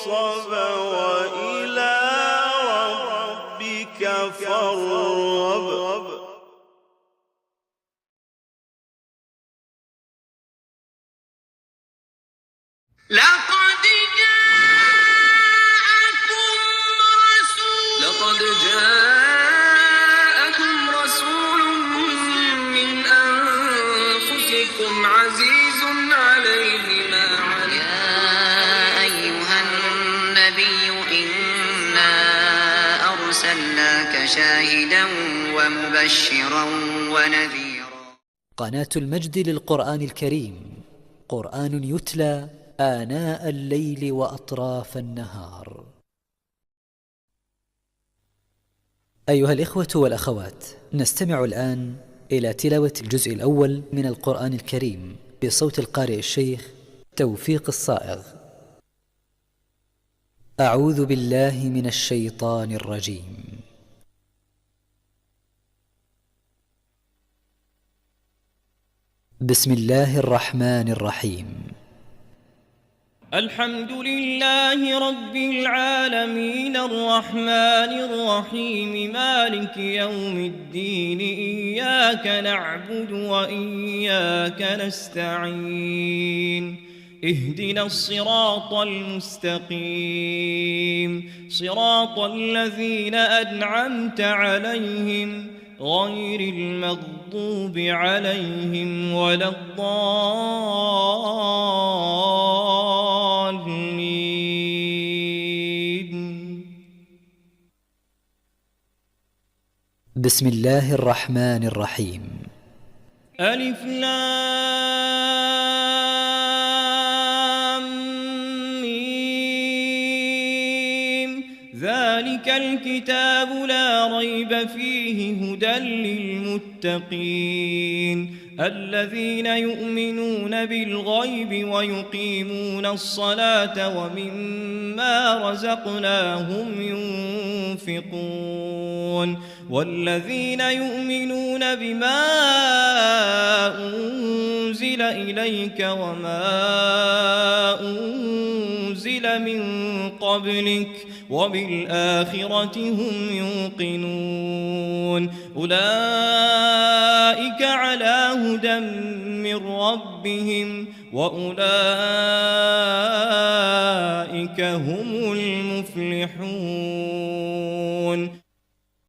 نصب وإلى ربك فارغب لقد جاءكم رسول من أنفسكم عزيز عليه ما عنتم يا أيها النبي إنا أرسلناك شاهدا ومبشرا ونذيرا. قناة المجد للقرآن الكريم، قرآن يتلى آناء الليل وأطراف النهار. أيها الإخوة والأخوات، نستمع الآن إلى تلاوة الجزء الأول من القرآن الكريم بصوت القارئ الشيخ توفيق الصائغ. أعوذ بالله من الشيطان الرجيم. بسم الله الرحمن الرحيم. الحمد لله رب العالمين الرحمن الرحيم مالك يوم الدين إياك نعبد وإياك نستعين اهدنا الصراط المستقيم صراط الذين أنعمت عليهم غير المغضوب عليهم ولا الضالين. بسم الله الرحمن الرحيم. ألف لام ميم ذلك الكتاب لا ريب فيه هدى للمتقين الذين يؤمنون بالغيب ويقيمون الصلاة ومما رزقناهم ينفقون والذين يؤمنون بما أنزل إليك وما أنزل من قبلك وبالآخرة هم يوقنون أولئك على هدى من ربهم وأولئك هم